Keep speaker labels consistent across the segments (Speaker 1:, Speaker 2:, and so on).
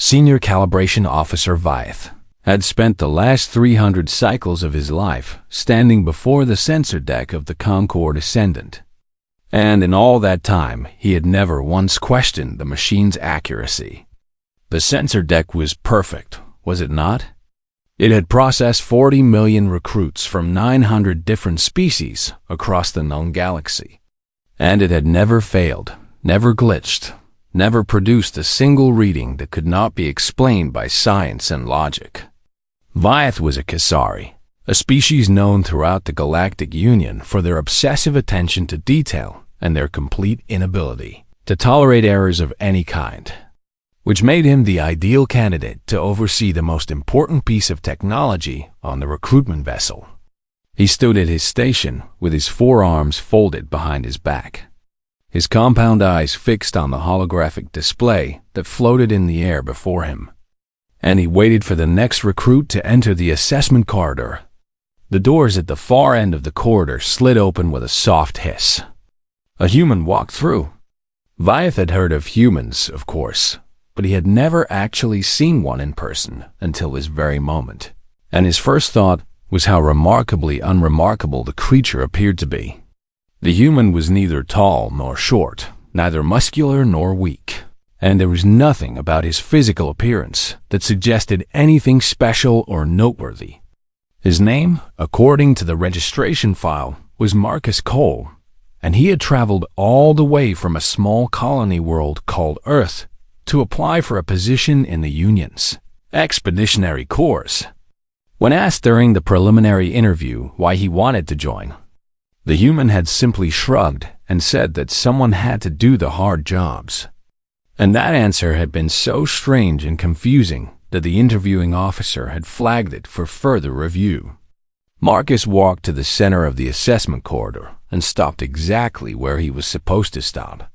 Speaker 1: Senior Calibration Officer Vyeth had spent the last 300 cycles of his life standing before the sensor deck of the Concorde Ascendant. And in all that time, he had never once questioned the machine's accuracy. The sensor deck was perfect, was it not? It had processed 40 million recruits from 900 different species across the known galaxy. And it had never failed, never glitched, never produced a single reading that could not be explained by science and logic. Vyeth was a Kasari, a species known throughout the Galactic Union for their obsessive attention to detail and their complete inability to tolerate errors of any kind, which made him the ideal candidate to oversee the most important piece of technology on the recruitment vessel. He stood at his station with his forearms folded behind his back, his compound eyes fixed on the holographic display that floated in the air before him. And he waited for the next recruit to enter the assessment corridor. The doors at the far end of the corridor slid open with a soft hiss. A human walked through. Vyeth had heard of humans, of course, but he had never actually seen one in person until this very moment. And his first thought was how remarkably unremarkable the creature appeared to be. The human was neither tall nor short, neither muscular nor weak. And there was nothing about his physical appearance that suggested anything special or noteworthy. His name, according to the registration file, was Marcus Cole, and he had traveled all the way from a small colony world called Earth to apply for a position in the Union's Expeditionary Corps. When asked during the preliminary interview why he wanted to join, the human had simply shrugged and said that someone had to do the hard jobs. And that answer had been so strange and confusing that the interviewing officer had flagged it for further review. Marcus walked to the center of the assessment corridor and stopped exactly where he was supposed to stop.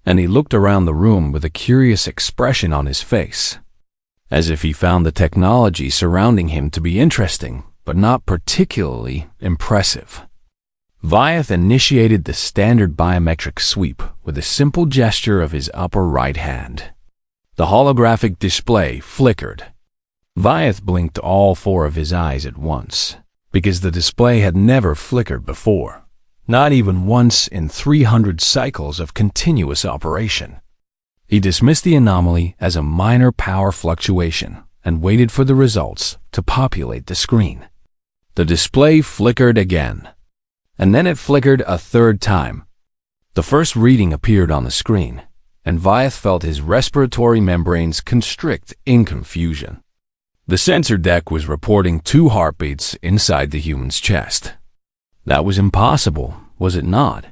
Speaker 1: And he looked around the room with a curious expression on his face, as if he found the technology surrounding him to be interesting, but not particularly impressive. Vyeth initiated the standard biometric sweep with a simple gesture of his upper right hand. The holographic display flickered. Vyeth blinked all four of his eyes at once, because the display had never flickered before, not even once in 300 cycles of continuous operation. He dismissed the anomaly as a minor power fluctuation and waited for the results to populate the screen. The display flickered again, and then it flickered a third time. The first reading appeared on the screen, and Vyeth felt his respiratory membranes constrict in confusion. The sensor deck was reporting 2 heartbeats inside the human's chest. That was impossible, was it not?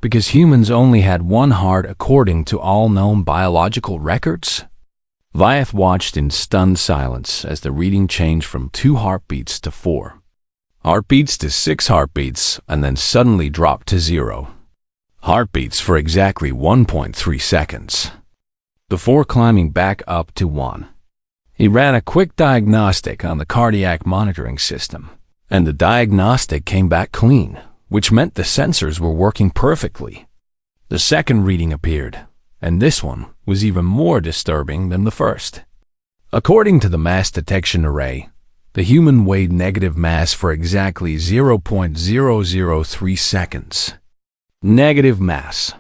Speaker 1: Because humans only had 1 heart according to all known biological records? Vyeth watched in stunned silence as the reading changed from 2 heartbeats to 4. Heartbeats to 6 heartbeats, and then suddenly dropped to 0. Heartbeats for exactly 1.3 seconds, before climbing back up to 1. He ran a quick diagnostic on the cardiac monitoring system, and the diagnostic came back clean, which meant the sensors were working perfectly. The second reading appeared, and this one was even more disturbing than the first. According to the mass detection array, the human weighed negative mass for exactly 0.003 seconds. Negative mass.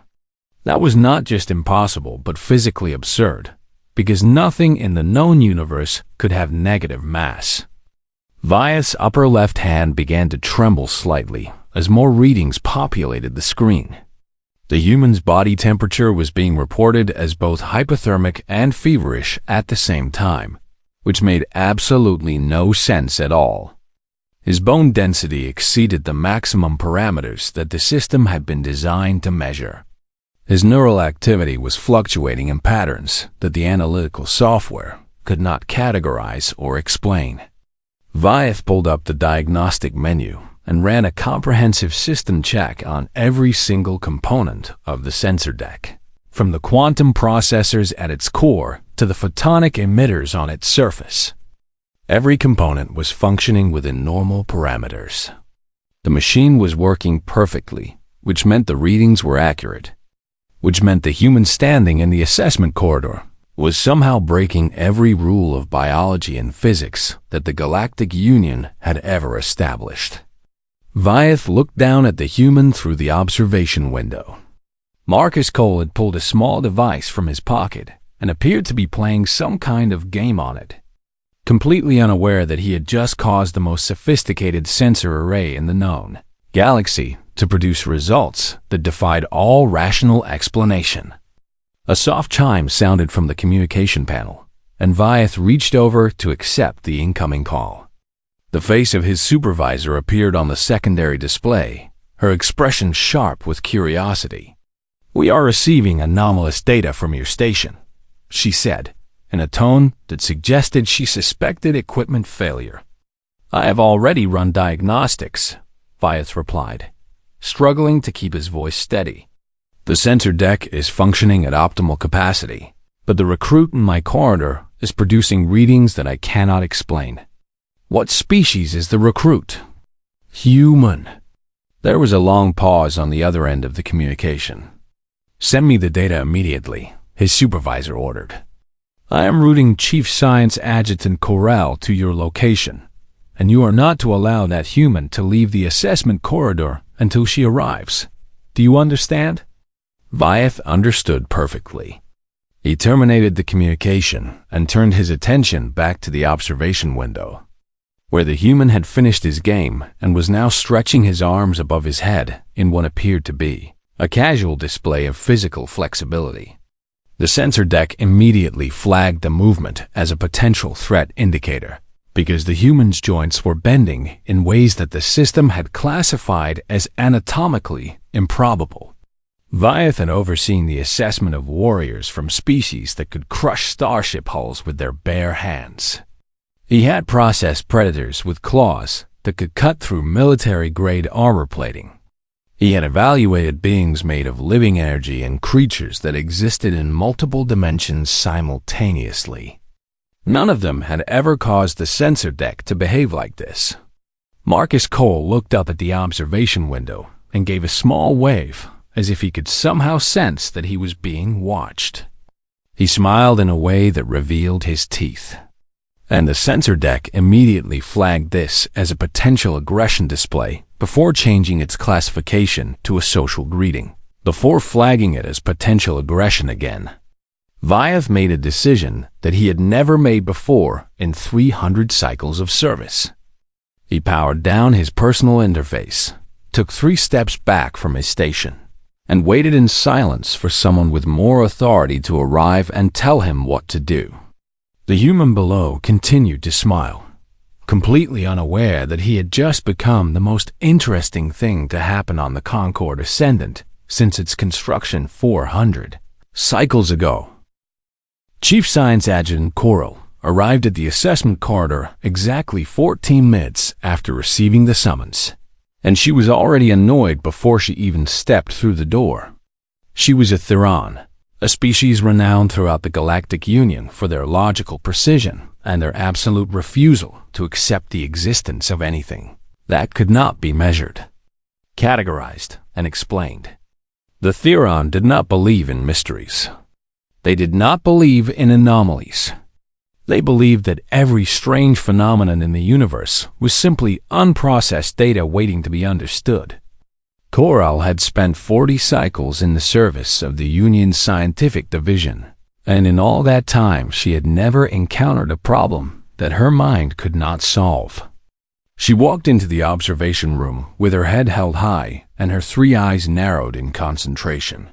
Speaker 1: That was not just impossible, but physically absurd, because nothing in the known universe could have negative mass. Vyeth's upper left hand began to tremble slightly as more readings populated the screen. The human's body temperature was being reported as both hypothermic and feverish at the same time, which made absolutely no sense at all. His bone density exceeded the maximum parameters that the system had been designed to measure. His neural activity was fluctuating in patterns that the analytical software could not categorize or explain. Vyeth pulled up the diagnostic menu and ran a comprehensive system check on every single component of the sensor deck, from the quantum processors at its core to the photonic emitters on its surface. Every component was functioning within normal parameters. The machine was working perfectly, which meant the readings were accurate, which meant the human standing in the assessment corridor was somehow breaking every rule of biology and physics that the Galactic Union had ever established. Vyeth looked down at the human through the observation window. Marcus Cole had pulled a small device from his pocket and appeared to be playing some kind of game on it, completely unaware that he had just caused the most sophisticated sensor array in the known galaxy to produce results that defied all rational explanation. A soft chime sounded from the communication panel, and Vyeth reached over to accept the incoming call. The face of his supervisor appeared on the secondary display, her expression sharp with curiosity. "We are receiving anomalous data from your station," she said, in a tone that suggested she suspected equipment failure. "I have already run diagnostics," Vyeth replied, struggling to keep his voice steady. "The sensor deck is functioning at optimal capacity, but the recruit in my corridor is producing readings that I cannot explain." "What species is the recruit?" "Human." There was a long pause on the other end of the communication. "Send me the data immediately," his supervisor ordered. "I am routing Chief Science Adjutant Corral to your location, and you are not to allow that human to leave the assessment corridor until she arrives. Do you understand?" Vyeth understood perfectly. He terminated the communication and turned his attention back to the observation window, where the human had finished his game and was now stretching his arms above his head in what appeared to be a casual display of physical flexibility. The sensor deck immediately flagged the movement as a potential threat indicator, because the human's joints were bending in ways that the system had classified as anatomically improbable. Vyeth had overseen the assessment of warriors from species that could crush starship hulls with their bare hands. He had processed predators with claws that could cut through military-grade armor plating. He had evaluated beings made of living energy and creatures that existed in multiple dimensions simultaneously. None of them had ever caused the sensor deck to behave like this. Marcus Cole looked up at the observation window and gave a small wave, as if he could somehow sense that he was being watched. He smiled in a way that revealed his teeth, and the sensor deck immediately flagged this as a potential aggression display before changing its classification to a social greeting, before flagging it as potential aggression again. Vyeth made a decision that he had never made before in 300 cycles of service. He powered down his personal interface, took 3 steps back from his station, and waited in silence for someone with more authority to arrive and tell him what to do. The human below continued to smile, completely unaware that he had just become the most interesting thing to happen on the Concorde Ascendant since its construction 400 cycles ago. Chief Science Adjutant Coral arrived at the assessment corridor exactly 14 minutes after receiving the summons, and she was already annoyed before she even stepped through the door. She was a Theron, a species renowned throughout the Galactic Union for their logical precision and their absolute refusal to accept the existence of anything that could not be measured, categorized, and explained. The Theron did not believe in mysteries. They did not believe in anomalies. They believed that every strange phenomenon in the universe was simply unprocessed data waiting to be understood. Coral had spent 40 cycles in the service of the Union's scientific division, and in all that time she had never encountered a problem that her mind could not solve. She walked into the observation room with her head held high and her 3 eyes narrowed in concentration.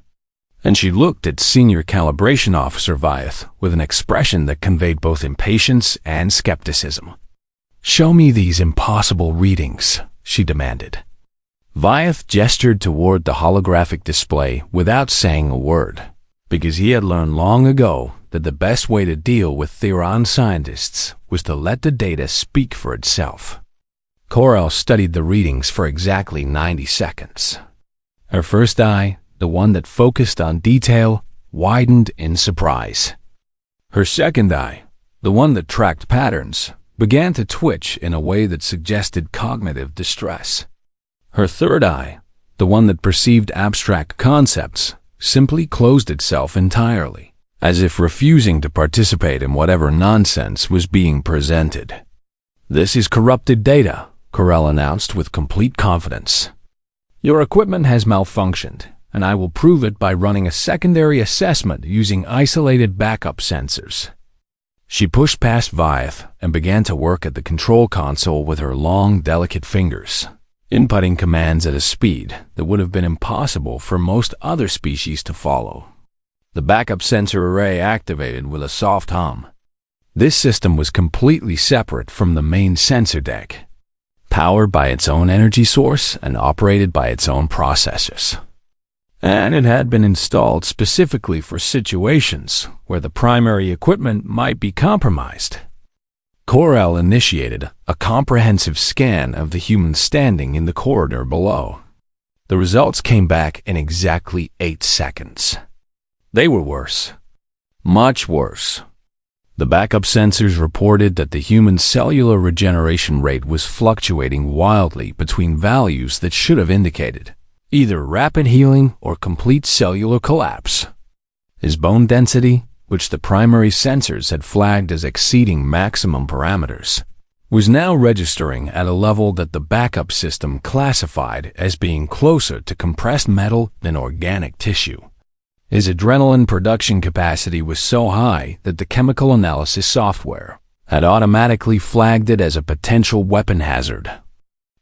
Speaker 1: And she looked at Senior Calibration Officer Vyeth with an expression that conveyed both impatience and skepticism. "Show me these impossible readings," she demanded. Vyeth gestured toward the holographic display without saying a word, because he had learned long ago that the best way to deal with Theron scientists was to let the data speak for itself. Coral studied the readings for exactly 90 seconds. Her first eye, the one that focused on detail, widened in surprise. Her second eye, the one that tracked patterns, began to twitch in a way that suggested cognitive distress. Her third eye, the one that perceived abstract concepts, simply closed itself entirely, as if refusing to participate in whatever nonsense was being presented. "This is corrupted data," Corell announced with complete confidence. "Your equipment has malfunctioned, and I will prove it by running a secondary assessment using isolated backup sensors." She pushed past Vyeth and began to work at the control console with her long, delicate fingers, inputting commands at a speed that would have been impossible for most other species to follow. The backup sensor array activated with a soft hum. This system was completely separate from the main sensor deck, powered by its own energy source and operated by its own processors. And it had been installed specifically for situations where the primary equipment might be compromised. Corell initiated a comprehensive scan of the humans standing in the corridor below. The results came back in exactly 8 seconds. They were worse. Much worse. The backup sensors reported that the human cellular regeneration rate was fluctuating wildly between values that should have indicated either rapid healing or complete cellular collapse. His bone density, which the primary sensors had flagged as exceeding maximum parameters, was now registering at a level that the backup system classified as being closer to compressed metal than organic tissue. His adrenaline production capacity was so high that the chemical analysis software had automatically flagged it as a potential weapon hazard.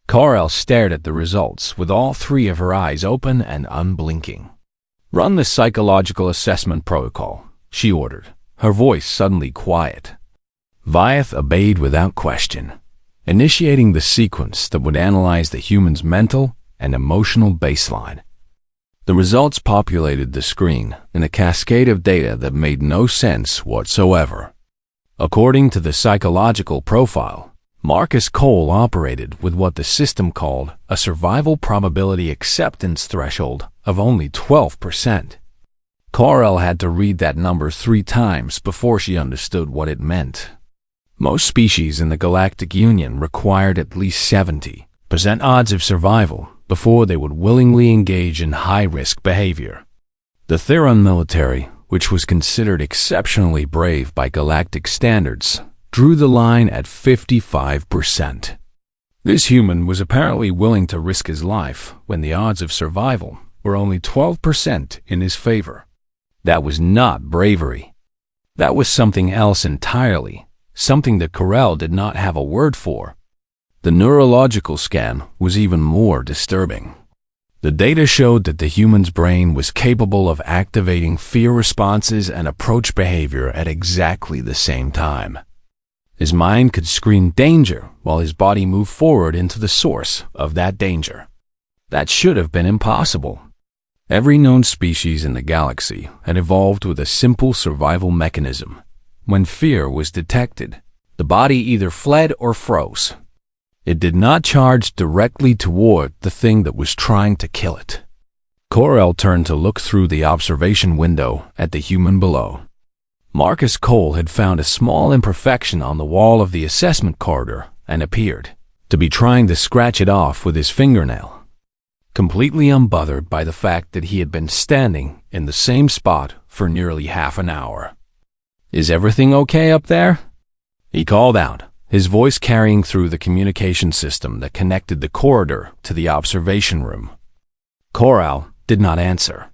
Speaker 1: Corell stared at the results with all 3 of her eyes open and unblinking. "Run the psychological assessment protocol," she ordered, her voice suddenly quiet. Vyeth obeyed without question, initiating the sequence that would analyze the human's mental and emotional baseline. The results populated the screen in a cascade of data that made no sense whatsoever. According to the psychological profile, Marcus Cole operated with what the system called a survival probability acceptance threshold of only 12%. Corell had to read that number 3 times before she understood what it meant. Most species in the Galactic Union required at least 70% odds of survival before they would willingly engage in high-risk behavior. The Theron military, which was considered exceptionally brave by galactic standards, drew the line at 55%. This human was apparently willing to risk his life when the odds of survival were only 12% in his favor. That was not bravery. That was something else entirely, something that Corell did not have a word for. The neurological scan was even more disturbing. The data showed that the human's brain was capable of activating fear responses and approach behavior at exactly the same time. His mind could scream danger while his body moved forward into the source of that danger. That should have been impossible. Every known species in the galaxy had evolved with a simple survival mechanism. When fear was detected, the body either fled or froze. It did not charge directly toward the thing that was trying to kill it. Corell turned to look through the observation window at the human below. Marcus Cole had found a small imperfection on the wall of the assessment corridor and appeared to be trying to scratch it off with his fingernail, completely unbothered by the fact that he had been standing in the same spot for nearly half an hour. "Is everything okay up there?" he called out, his voice carrying through the communication system that connected the corridor to the observation room. Corell did not answer.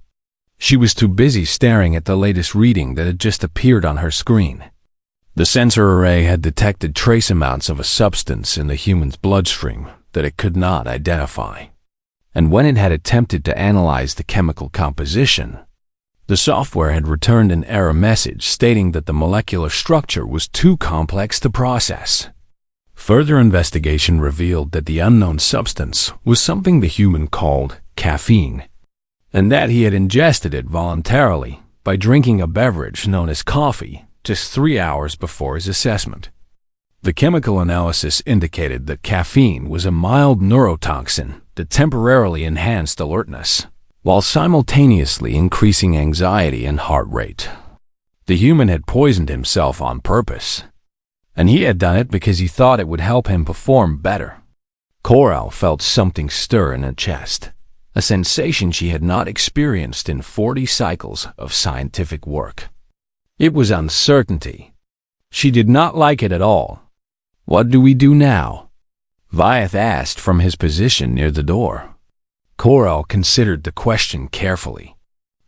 Speaker 1: She was too busy staring at the latest reading that had just appeared on her screen. The sensor array had detected trace amounts of a substance in the human's bloodstream that it could not identify. And when it had attempted to analyze the chemical composition, the software had returned an error message stating that the molecular structure was too complex to process. Further investigation revealed that the unknown substance was something the human called caffeine, and that he had ingested it voluntarily by drinking a beverage known as coffee just 3 hours before his assessment. The chemical analysis indicated that caffeine was a mild neurotoxin that temporarily enhanced alertness, while simultaneously increasing anxiety and heart rate. The human had poisoned himself on purpose, and he had done it because he thought it would help him perform better. Corell felt something stir in her chest, a sensation she had not experienced in 40 cycles of scientific work. It was uncertainty. She did not like it at all. "What do we do now?" Vyeth asked from his position near the door. Kor-El considered the question carefully.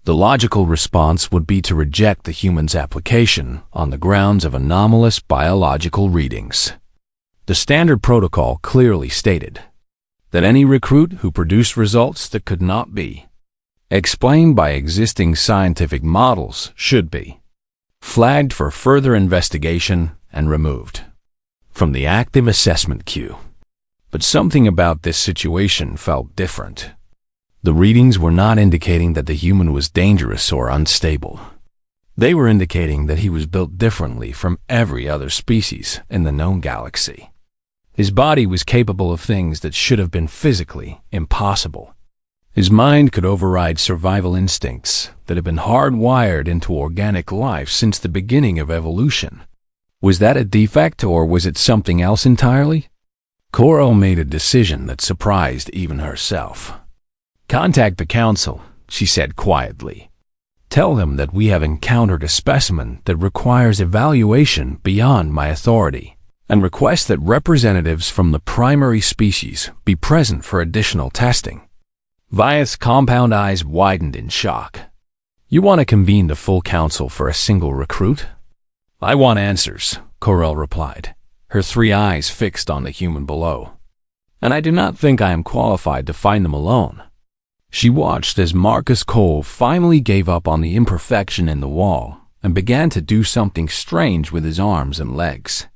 Speaker 1: The logical response would be to reject the human's application on the grounds of anomalous biological readings. The standard protocol clearly stated that any recruit who produced results that could not be explained by existing scientific models should be flagged for further investigation and removed from the active assessment queue. But something about this situation felt different. The readings were not indicating that the human was dangerous or unstable. They were indicating that he was built differently from every other species in the known galaxy. His body was capable of things that should have been physically impossible. His mind could override survival instincts that had been hardwired into organic life since the beginning of evolution. Was that a defect, or was it something else entirely? Kor-El made a decision that surprised even herself. "Contact the Council," she said quietly. "Tell them that we have encountered a specimen that requires evaluation beyond my authority, and request that representatives from the primary species be present for additional testing." Vyeth's compound eyes widened in shock. "You want to convene the full council for a single recruit?" "I want answers," Kor-El replied, her three eyes fixed on the human below. "And I do not think I am qualified to find them alone." She watched as Marcus Cole finally gave up on the imperfection in the wall and began to do something strange with his arms and legs,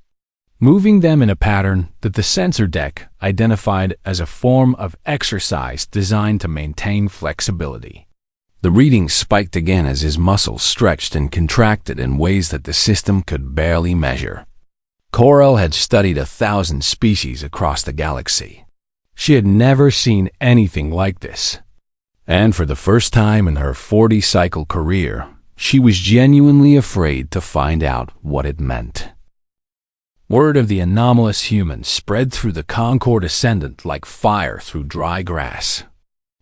Speaker 1: moving them in a pattern that the sensor deck identified as a form of exercise designed to maintain flexibility. The readings spiked again as his muscles stretched and contracted in ways that the system could barely measure. Kor-El had studied 1,000 species across the galaxy. She had never seen anything like this. And for the first time in her 40-cycle career, she was genuinely afraid to find out what it meant. Word of the anomalous human spread through the Concord Ascendant like fire through dry grass.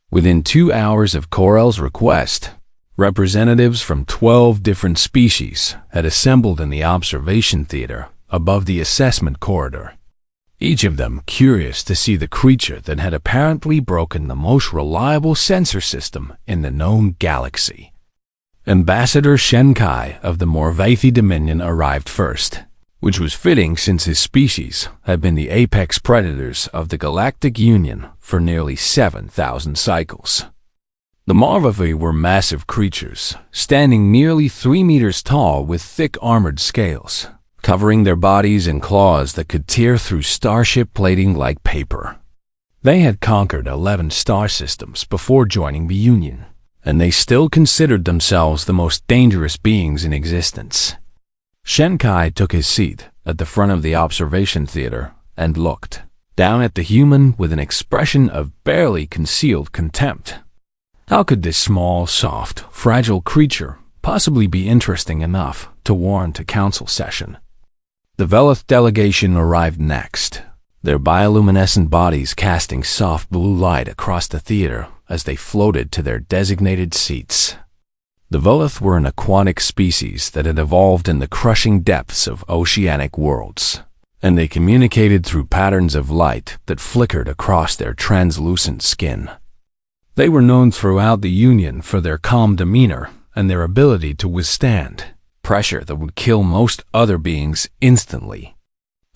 Speaker 1: Within 2 hours of Kor-El's request, representatives from 12 different species had assembled in the observation theater above the assessment corridor, each of them curious to see the creature that had apparently broken the most reliable sensor system in the known galaxy. Ambassador Shenkai of the Morvathi Dominion arrived first, which was fitting since his species had been the apex predators of the Galactic Union for nearly 7,000 cycles. The Morvathi were massive creatures, standing nearly 3 meters tall with thick armored scales, covering their bodies in claws that could tear through starship plating like paper. They had conquered 11 star systems before joining the Union, and they still considered themselves the most dangerous beings in existence. Shenkai took his seat at the front of the observation theater and looked down at the human with an expression of barely concealed contempt. How could this small, soft, fragile creature possibly be interesting enough to warrant a council session? The Velith delegation arrived next, their bioluminescent bodies casting soft blue light across the theater as they floated to their designated seats. The Velith were an aquatic species that had evolved in the crushing depths of oceanic worlds, and they communicated through patterns of light that flickered across their translucent skin. They were known throughout the Union for their calm demeanor and their ability to withstand pressure that would kill most other beings instantly.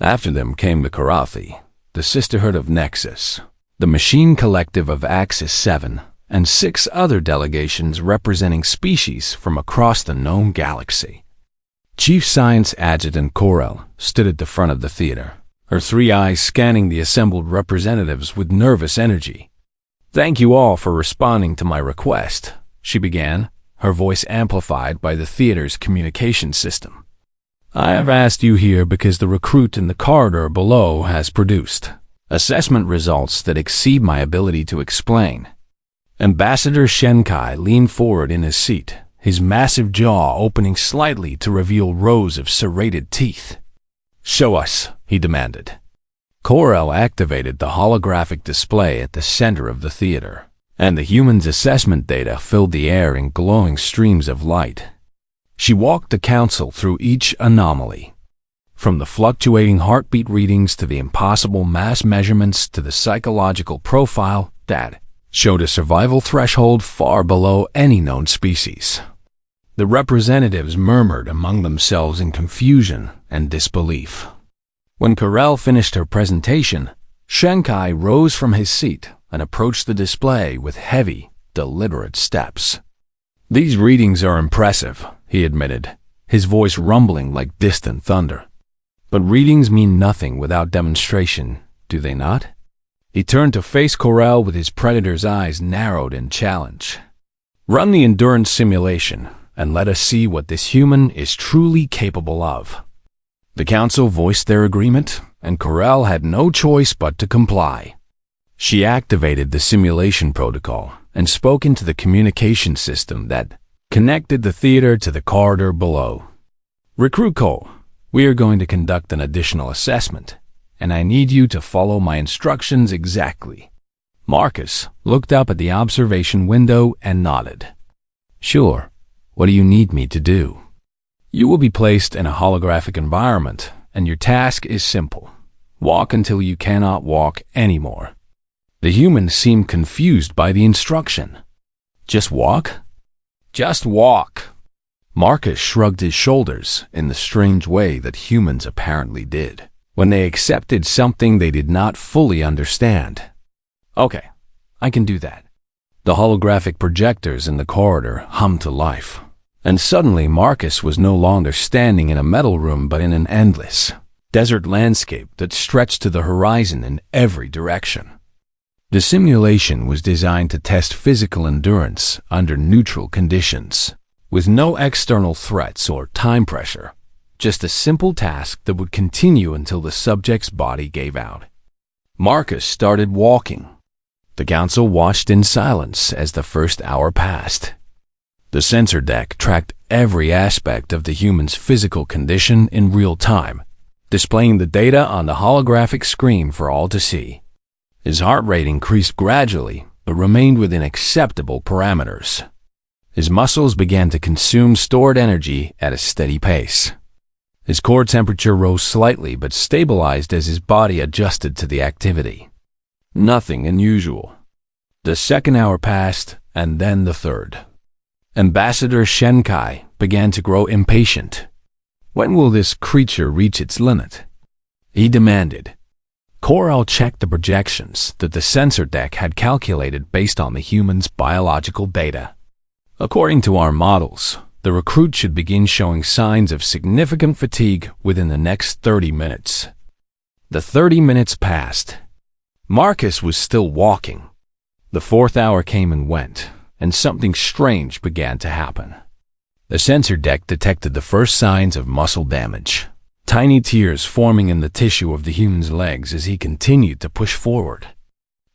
Speaker 1: After them came the Karathi, the Sisterhood of Nexus, the Machine Collective of Axis 7, and 6 other delegations representing species from across the known galaxy. Chief Science Adjutant Kor-El stood at the front of the theater, her 3 eyes scanning the assembled representatives with nervous energy. "Thank you all for responding to my request," she began, her voice amplified by the theater's communication system. "I have asked you here because the recruit in the corridor below has produced assessment results that exceed my ability to explain." Ambassador Shenkai leaned forward in his seat, his massive jaw opening slightly to reveal rows of serrated teeth. "Show us," he demanded. Kor-El activated the holographic display at the center of the theater, and the human's assessment data filled the air in glowing streams of light. She walked the council through each anomaly, from the fluctuating heartbeat readings to the impossible mass measurements to the psychological profile that showed a survival threshold far below any known species. The representatives murmured among themselves in confusion and disbelief. When Corel finished her presentation, Shenkai rose from his seat and approached the display with heavy, deliberate steps. "These readings are impressive," he admitted, his voice rumbling like distant thunder. "But readings mean nothing without demonstration, do they not?" He turned to face Corel with his predator's eyes narrowed in challenge. "Run the endurance simulation, and let us see what this human is truly capable of." The council voiced their agreement, and Corel had no choice but to comply. She activated the simulation protocol and spoke into the communication system that connected the theater to the corridor below. "Recruit Cole, we are going to conduct an additional assessment, and I need you to follow my instructions exactly." Marcus looked up at the observation window and nodded. "Sure. What do you need me to do?" "You will be placed in a holographic environment, and your task is simple. Walk until you cannot walk anymore." The human seemed confused by the instruction. "Just walk?" "Just walk." Marcus shrugged his shoulders in the strange way that humans apparently did when they accepted something they did not fully understand. "Okay, I can do that." The holographic projectors in the corridor hummed to life, and suddenly Marcus was no longer standing in a metal room but in an endless desert landscape that stretched to the horizon in every direction. The simulation was designed to test physical endurance under neutral conditions, with no external threats or time pressure, just a simple task that would continue until the subject's body gave out. Marcus started walking. The council watched in silence as the first hour passed. The sensor deck tracked every aspect of the human's physical condition in real time, displaying the data on the holographic screen for all to see. His heart rate increased gradually, but remained within acceptable parameters. His muscles began to consume stored energy at a steady pace. His core temperature rose slightly but stabilized as his body adjusted to the activity. Nothing unusual. The second hour passed, and then the third. Ambassador Shenkai began to grow impatient. When will this creature reach its limit? He demanded. Corel checked the projections that the sensor deck had calculated based on the human's biological data. According to our models, the recruit should begin showing signs of significant fatigue within the next 30 minutes. The 30 minutes passed. Marcus was still walking. The fourth hour came and went, and something strange began to happen. The sensor deck detected the first signs of muscle damage, tiny tears forming in the tissue of the human's legs as he continued to push forward.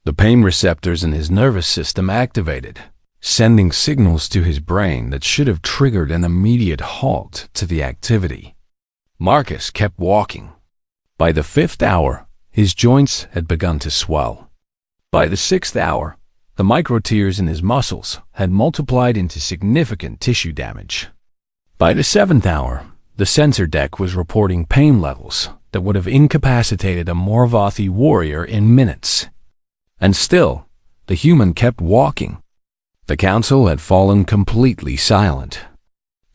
Speaker 1: The pain receptors in his nervous system activated, sending signals to his brain that should have triggered an immediate halt to the activity. Marcus kept walking. By the fifth hour, his joints had begun to swell. By the sixth hour, the microtears in his muscles had multiplied into significant tissue damage. By the seventh hour, the sensor deck was reporting pain levels that would have incapacitated a Morvathi warrior in minutes. And still, the human kept walking. The council had fallen completely silent.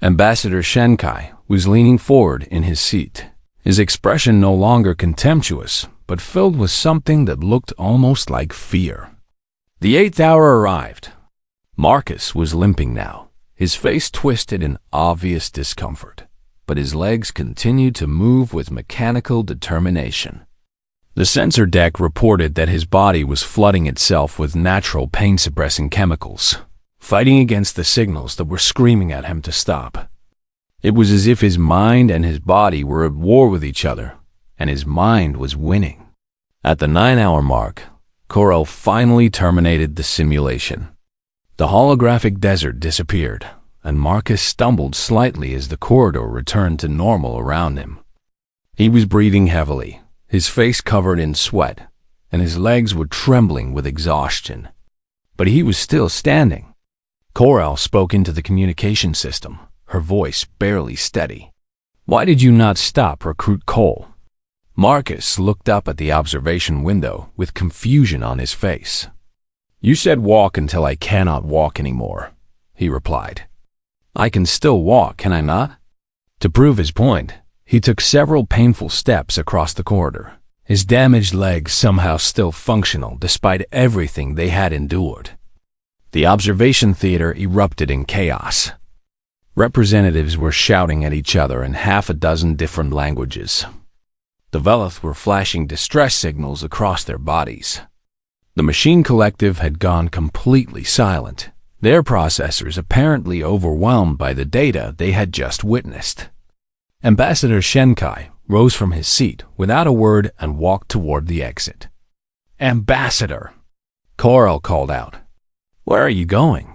Speaker 1: Ambassador Shenkai was leaning forward in his seat, his expression no longer contemptuous, but filled with something that looked almost like fear. The eighth hour arrived. Marcus was limping now, his face twisted in obvious discomfort, but his legs continued to move with mechanical determination. The sensor deck reported that his body was flooding itself with natural pain-suppressing chemicals, fighting against the signals that were screaming at him to stop. It was as if his mind and his body were at war with each other, and his mind was winning. At the 9-hour mark, Corel finally terminated the simulation. The holographic desert disappeared, and Marcus stumbled slightly as the corridor returned to normal around him. He was breathing heavily, his face covered in sweat, and his legs were trembling with exhaustion. But he was still standing. Corel spoke into the communication system, her voice barely steady. "Why did you not stop Recruit Cole?" Marcus looked up at the observation window with confusion on his face. "You said walk until I cannot walk anymore," he replied. "I can still walk, can I not?" To prove his point, he took several painful steps across the corridor, his damaged legs somehow still functional despite everything they had endured. The observation theater erupted in chaos. Representatives were shouting at each other in half a dozen different languages. The Velith were flashing distress signals across their bodies. The machine collective had gone completely silent, their processors apparently overwhelmed by the data they had just witnessed. Ambassador Shenkai rose from his seat without a word and walked toward the exit. "Ambassador!" Corel called out. "Where are you going?"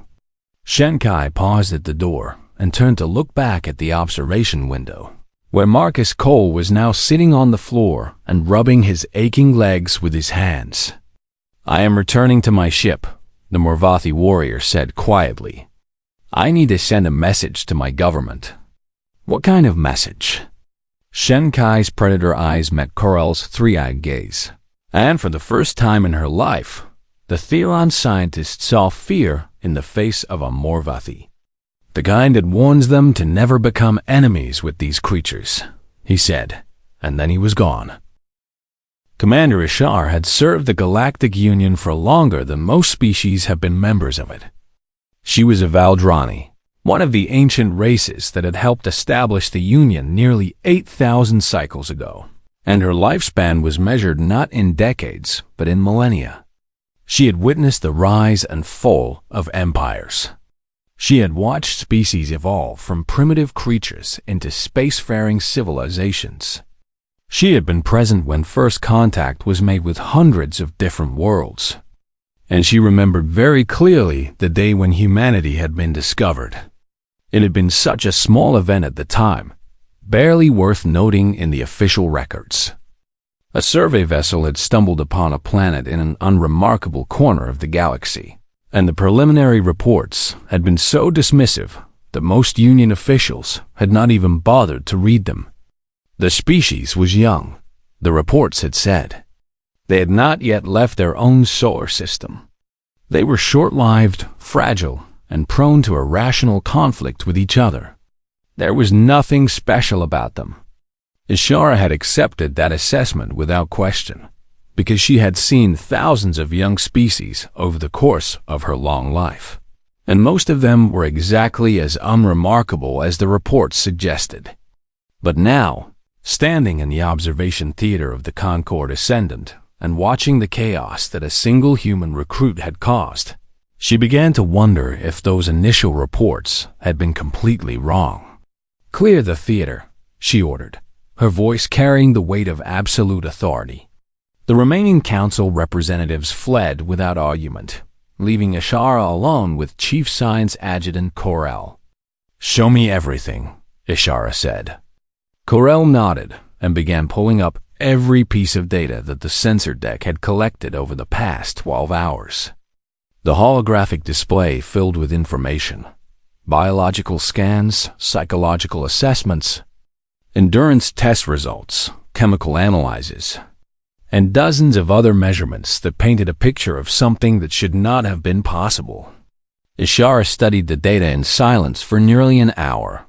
Speaker 1: Shenkai paused at the door and turned to look back at the observation window, where Marcus Cole was now sitting on the floor and rubbing his aching legs with his hands. "I am returning to my ship," the Morvathi warrior said quietly. "I need to send a message to my government." "What kind of message?" Shenkai's predator eyes met Corel's three-eyed gaze, and for the first time in her life, the Theron scientist saw fear in the face of a Morvathi. "The kind that warns them to never become enemies with these creatures," he said, and then he was gone. Commander Ishar had served the Galactic Union for longer than most species have been members of it. She was a Valdrani, one of the ancient races that had helped establish the Union nearly 8,000 cycles ago, and her lifespan was measured not in decades, but in millennia. She had witnessed the rise and fall of empires. She had watched species evolve from primitive creatures into spacefaring civilizations. She had been present when first contact was made with hundreds of different worlds, and she remembered very clearly the day when humanity had been discovered. It had been such a small event at the time, barely worth noting in the official records. A survey vessel had stumbled upon a planet in an unremarkable corner of the galaxy, and the preliminary reports had been so dismissive that most Union officials had not even bothered to read them. The species was young, the reports had said. They had not yet left their own solar system. They were short-lived, fragile, and prone to irrational conflict with each other. There was nothing special about them. Ishara had accepted that assessment without question, because she had seen thousands of young species over the course of her long life, and most of them were exactly as unremarkable as the reports suggested. But now, standing in the observation theater of the Concord Ascendant and watching the chaos that a single human recruit had caused, she began to wonder if those initial reports had been completely wrong. "Clear the theater," she ordered, her voice carrying the weight of absolute authority. The remaining council representatives fled without argument, leaving Ishara alone with Chief Science Adjutant Corel. "Show me everything," Ishara said. Corel nodded and began pulling up every piece of data that the sensor deck had collected over the past 12 hours. The holographic display filled with information: biological scans, psychological assessments, endurance test results, chemical analyses, and dozens of other measurements that painted a picture of something that should not have been possible. Ishara studied the data in silence for nearly an hour.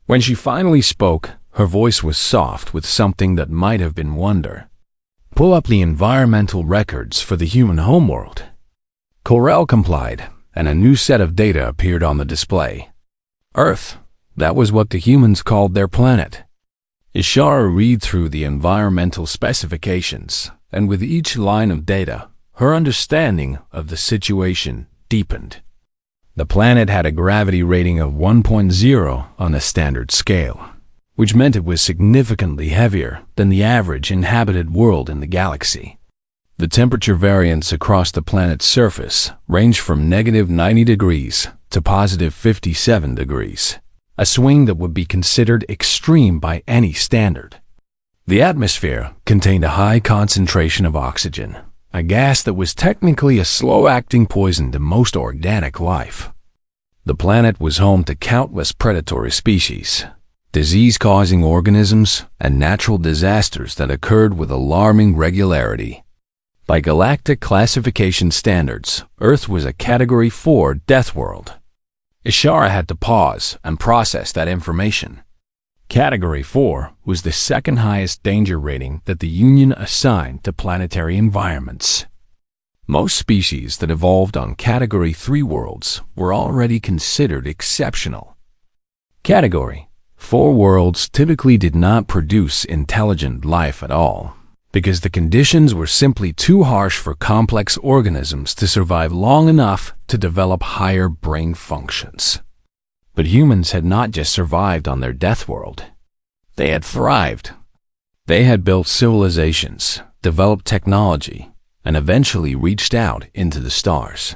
Speaker 1: When she finally spoke, her voice was soft with something that might have been wonder. "Pull up the environmental records for the human homeworld." Corel complied, and a new set of data appeared on the display. Earth, that was what the humans called their planet. Ishara read through the environmental specifications, and with each line of data, her understanding of the situation deepened. The planet had a gravity rating of 1.0 on the standard scale, which meant it was significantly heavier than the average inhabited world in the galaxy. The temperature variance across the planet's surface ranged from -90 degrees to +57 degrees, a swing that would be considered extreme by any standard. The atmosphere contained a high concentration of oxygen, a gas that was technically a slow-acting poison to most organic life. The planet was home to countless predatory species, disease-causing organisms, and natural disasters that occurred with alarming regularity. By galactic classification standards, Earth was a Category 4 death world. Ishara had to pause and process that information. Category 4 was the second highest danger rating that the Union assigned to planetary environments. Most species that evolved on Category 3 worlds were already considered exceptional. Category 4 worlds typically did not produce intelligent life at all, because the conditions were simply too harsh for complex organisms to survive long enough to develop higher brain functions. But humans had not just survived on their death world. They had thrived. They had built civilizations, developed technology, and eventually reached out into the stars.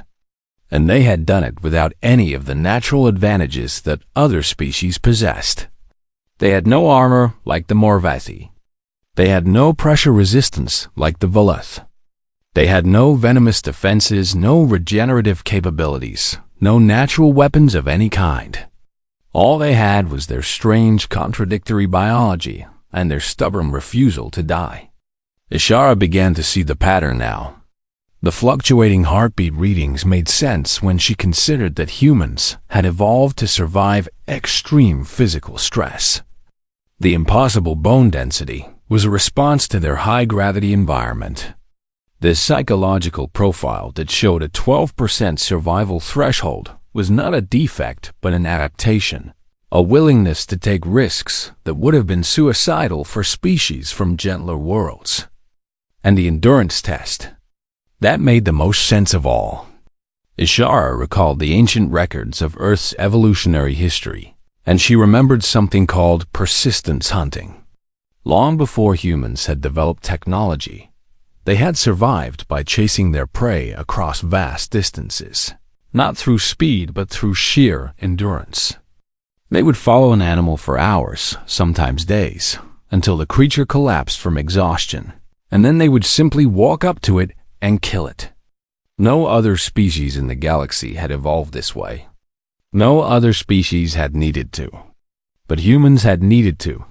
Speaker 1: And they had done it without any of the natural advantages that other species possessed. They had no armor like the Morvathi. They had no pressure resistance like the Voleth. They had no venomous defenses, no regenerative capabilities, no natural weapons of any kind. All they had was their strange, contradictory biology and their stubborn refusal to die. Ishara began to see the pattern now. The fluctuating heartbeat readings made sense when she considered that humans had evolved to survive extreme physical stress. The impossible bone density was a response to their high-gravity environment. This psychological profile that showed a 12% survival threshold was not a defect but an adaptation, a willingness to take risks that would have been suicidal for species from gentler worlds. And the endurance test. That made the most sense of all. Ishara recalled the ancient records of Earth's evolutionary history, and she remembered something called persistence hunting. Long before humans had developed technology, they had survived by chasing their prey across vast distances, not through speed but through sheer endurance. They would follow an animal for hours, sometimes days, until the creature collapsed from exhaustion, and then they would simply walk up to it and kill it. No other species in the galaxy had evolved this way. No other species had needed to. But humans had needed to,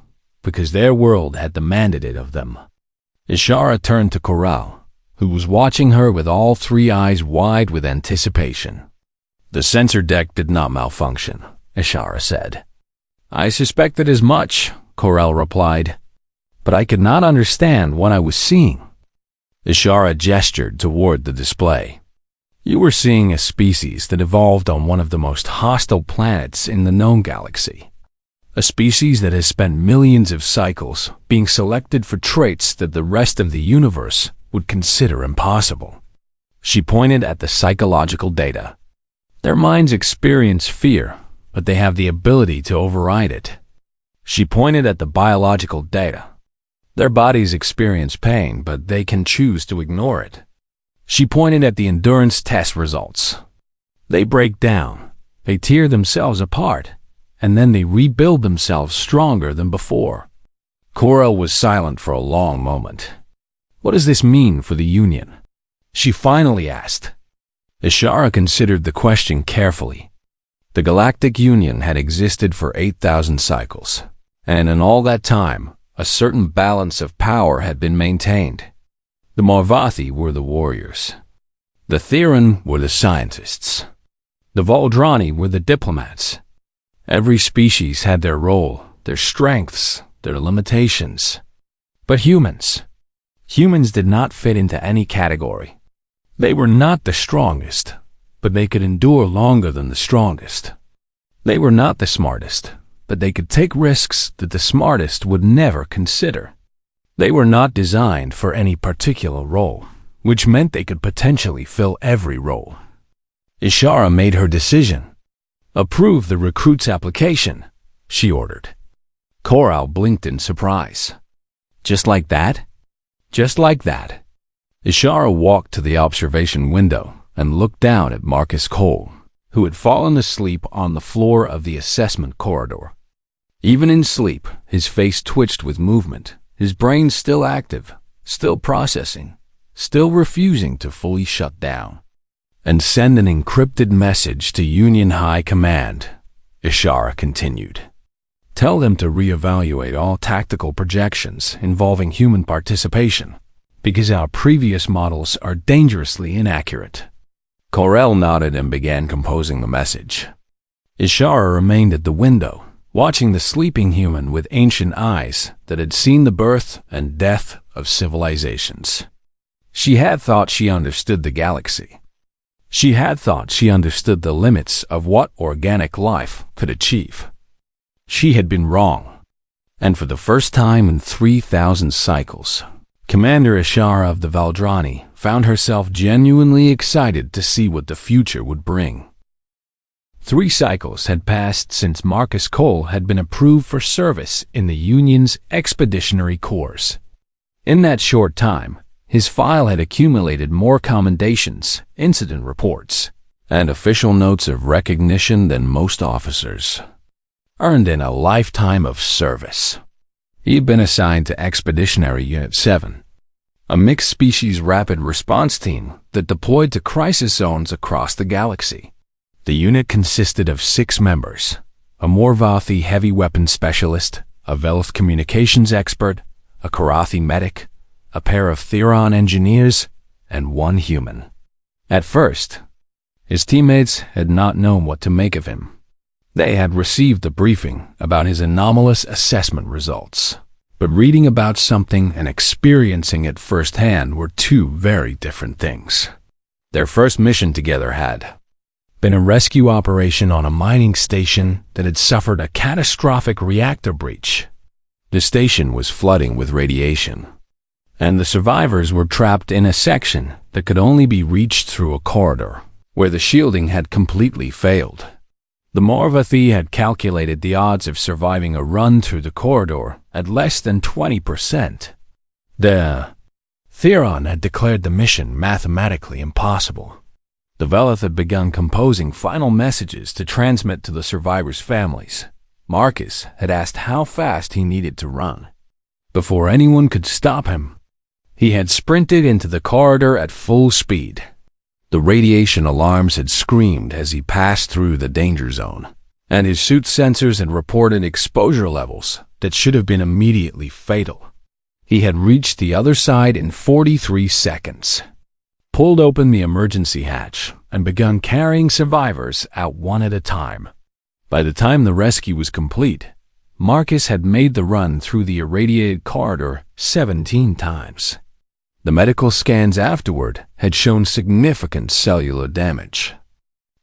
Speaker 1: because their world had demanded it of them. Ishara turned to Corral, who was watching her with all three eyes wide with anticipation. "The sensor deck did not malfunction," Ishara said. "I suspected as much," Corral replied, "but I could not understand what I was seeing." Ishara gestured toward the display. "You were seeing a species that evolved on one of the most hostile planets in the known galaxy. A species that has spent millions of cycles being selected for traits that the rest of the universe would consider impossible." She pointed at the psychological data. "Their minds experience fear, but they have the ability to override it." She pointed at the biological data. "Their bodies experience pain, but they can choose to ignore it." She pointed at the endurance test results. "They break down, they tear themselves apart, and then they rebuild themselves stronger than before." Corral was silent for a long moment. "What does this mean for the Union?" she finally asked. Ishara considered the question carefully. The Galactic Union had existed for 8,000 cycles, and in all that time, a certain balance of power had been maintained. The Morvathi were the warriors. The Theron were the scientists. The Voldrani were the diplomats. Every species had their role, their strengths, their limitations. But humans did not fit into any category. They were not the strongest, but they could endure longer than the strongest. They were not the smartest, but they could take risks that the smartest would never consider. They were not designed for any particular role, which meant they could potentially fill every role. Ishara made her decision. "Approve the recruit's application," she ordered. Corral blinked in surprise. "Just like that?" "Just like that." Ishara walked to the observation window and looked down at Marcus Cole, who had fallen asleep on the floor of the assessment corridor. Even in sleep, his face twitched with movement, his brain still active, still processing, still refusing to fully shut down. and send an encrypted message to Union High Command. Ishara continued. Tell them to reevaluate all tactical projections involving human participation, because our previous models are dangerously inaccurate. Corel nodded and began composing the message. Ishara remained at the window, watching the sleeping human with ancient eyes that had seen the birth and death of civilizations. She had thought she understood the galaxy. She had thought she understood the limits of what organic life could achieve. She had been wrong. And for the first time in 3,000 cycles, Commander Ishara of the Valdrani found herself genuinely excited to see what the future would bring. 3 cycles had passed since Marcus Cole had been approved for service in the Union's Expeditionary Corps. In that short time, his file had accumulated more commendations, incident reports, and official notes of recognition than most officers, earned in a lifetime of service. He had been assigned to Expeditionary Unit 7, a mixed-species rapid response team that deployed to crisis zones across the galaxy. The unit consisted of 6 members, a Morvathi heavy weapons specialist, a Velith communications expert, a Karathi medic, a pair of Theron engineers, and 1 human. At first, his teammates had not known what to make of him. They had received a briefing about his anomalous assessment results, but reading about something and experiencing it firsthand were 2 very different things. Their first mission together had been a rescue operation on a mining station that had suffered a catastrophic reactor breach. The station was flooding with radiation, and the survivors were trapped in a section that could only be reached through a corridor, where the shielding had completely failed. The Morvathi had calculated the odds of surviving a run through the corridor at less than 20%. The Theron had declared the mission mathematically impossible. The Velith had begun composing final messages to transmit to the survivors' families. Marcus had asked how fast he needed to run. Before anyone could stop him, he had sprinted into the corridor at full speed. The radiation alarms had screamed as he passed through the danger zone, and his suit's sensors had reported exposure levels that should have been immediately fatal. He had reached the other side in 43 seconds, pulled open the emergency hatch, and begun carrying survivors out one at a time. By the time the rescue was complete, Marcus had made the run through the irradiated corridor 17 times. The medical scans afterward had shown significant cellular damage,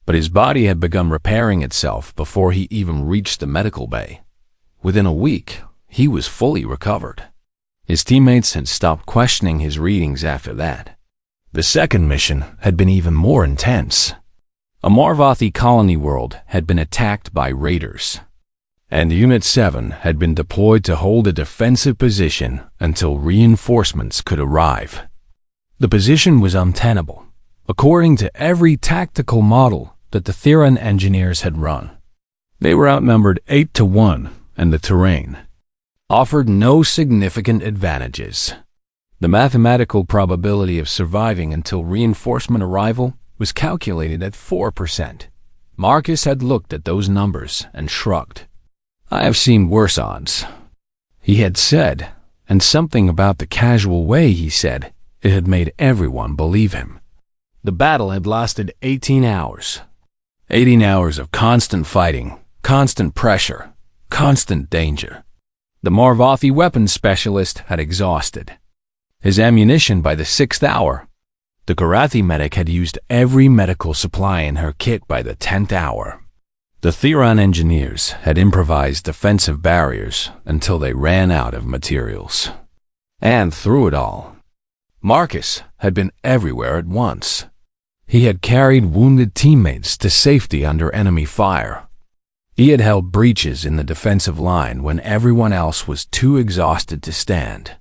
Speaker 1: but his body had begun repairing itself before he even reached the medical bay. Within a week, he was fully recovered. His teammates had stopped questioning his readings after that. The second mission had been even more intense. A Morvathi colony world had been attacked by raiders, and Unit 7 had been deployed to hold a defensive position until reinforcements could arrive. The position was untenable, according to every tactical model that the Theron engineers had run. They were outnumbered 8-1, and the terrain offered no significant advantages. The mathematical probability of surviving until reinforcement arrival was calculated at 4%. Marcus had looked at those numbers and shrugged. "I have seen worse odds," he had said, and something about the casual way he said it had made everyone believe him. The battle had lasted 18 hours. 18 hours of constant fighting, constant pressure, constant danger. The Morvathi weapons specialist had exhausted his ammunition by the 6th hour. The Karathi medic had used every medical supply in her kit by the 10th hour. The Theron engineers had improvised defensive barriers until they ran out of materials. And through it all, Marcus had been everywhere at once. He had carried wounded teammates to safety under enemy fire. He had held breaches in the defensive line when everyone else was too exhausted to stand.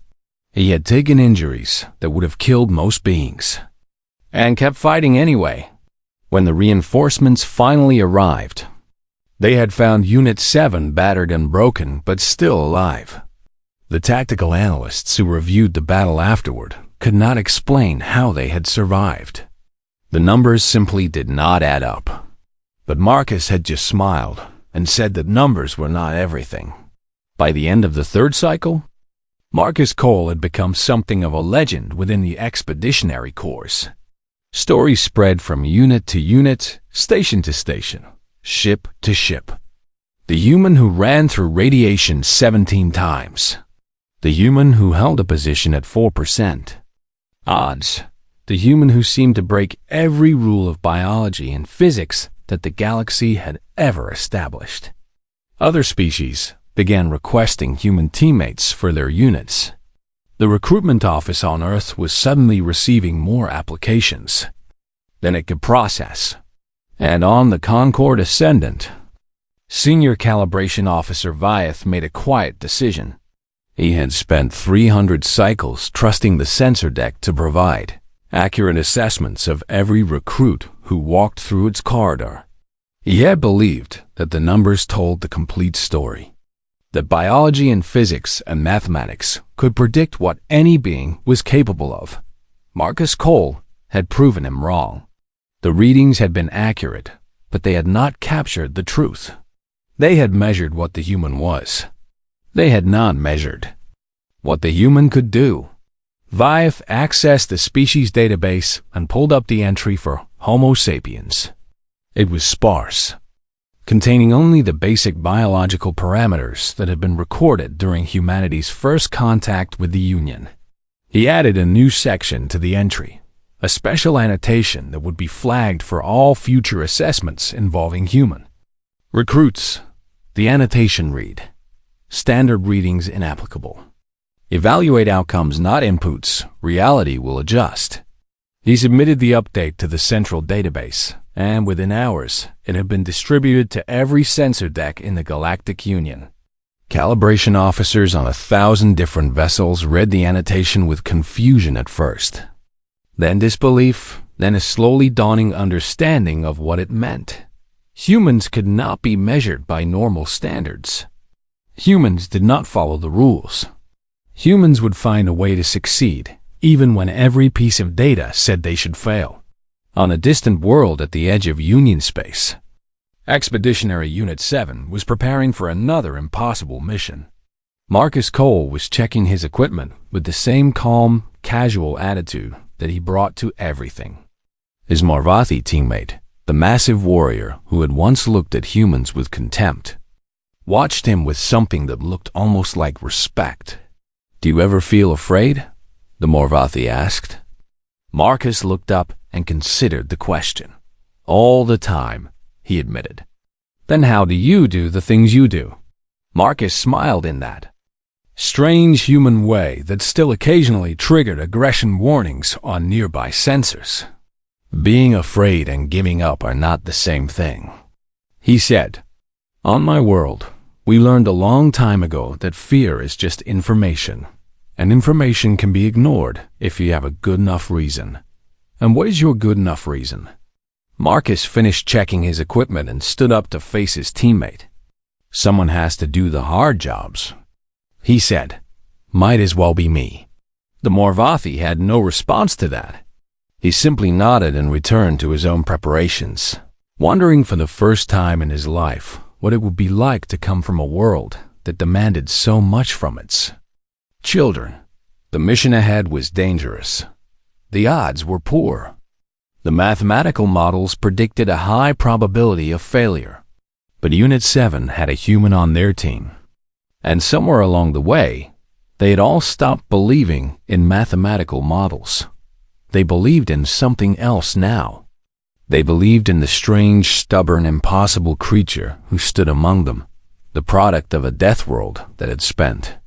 Speaker 1: He had taken injuries that would have killed most beings, and kept fighting anyway. When the reinforcements finally arrived, they had found Unit 7 battered and broken, but still alive. The tactical analysts who reviewed the battle afterward could not explain how they had survived. The numbers simply did not add up. But Marcus had just smiled and said that numbers were not everything. By the end of the third cycle, Marcus Cole had become something of a legend within the Expeditionary Corps. Stories spread from unit to unit, station to station, ship to ship. The human who ran through radiation 17 times. The human who held a position at 4% odds. The human who seemed to break every rule of biology and physics that the galaxy had ever established. Other species began requesting human teammates for their units. The recruitment office on Earth was suddenly receiving more applications than it could process. And on the Concorde Ascendant, Senior Calibration Officer Vyeth made a quiet decision. He had spent 300 cycles trusting the sensor deck to provide accurate assessments of every recruit who walked through its corridor. He had believed that the numbers told the complete story, that biology and physics and mathematics could predict what any being was capable of. Marcus Cole had proven him wrong. The readings had been accurate, but they had not captured the truth. They had measured what the human was. They had not measured what the human could do. Vyeth accessed the species database and pulled up the entry for Homo sapiens. It was sparse, containing only the basic biological parameters that had been recorded during humanity's first contact with the Union. He added a new section to the entry, a special annotation that would be flagged for all future assessments involving human recruits. The annotation read, "Standard readings inapplicable. Evaluate outcomes, not inputs. Reality will adjust." He submitted the update to the central database, and within hours, it had been distributed to every sensor deck in the Galactic Union. Calibration officers on 1,000 different vessels read the annotation with confusion at first, then disbelief, then a slowly dawning understanding of what it meant. Humans could not be measured by normal standards. Humans did not follow the rules. Humans would find a way to succeed, even when every piece of data said they should fail. On a distant world at the edge of Union space, Expeditionary Unit 7 was preparing for another impossible mission. Marcus Cole was checking his equipment with the same calm, casual attitude that he brought to everything. His Marvathi teammate, the massive warrior who had once looked at humans with contempt, watched him with something that looked almost like respect. "Do you ever feel afraid?" the Marvathi asked. Marcus looked up and considered the question. "All the time," he admitted. "Then how do you do the things you do?" Marcus smiled in that strange human way that still occasionally triggered aggression warnings on nearby sensors. "Being afraid and giving up are not the same thing," he said. "On my world, we learned a long time ago that fear is just information, and information can be ignored if you have a good enough reason. And what is your good enough reason?" Marcus finished checking his equipment and stood up to face his teammate. "Someone has to do the hard jobs," he said. "Might as well be me." The Marvathi had no response to that. He simply nodded and returned to his own preparations, wondering for the first time in his life what it would be like to come from a world that demanded so much from its children. The mission ahead was dangerous. The odds were poor. The mathematical models predicted a high probability of failure. But Unit 7 had a human on their team. And somewhere along the way, they had all stopped believing in mathematical models. They believed in something else now. They believed in the strange, stubborn, impossible creature who stood among them, the product of a death world that had spent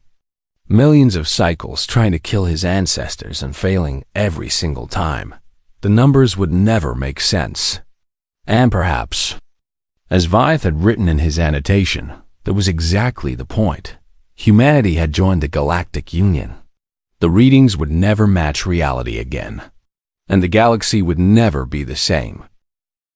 Speaker 1: millions of cycles trying to kill his ancestors and failing every single time. The numbers would never make sense. And perhaps, as Vyeth had written in his annotation, that was exactly the point. Humanity had joined the Galactic Union. The readings would never match reality again, and the galaxy would never be the same.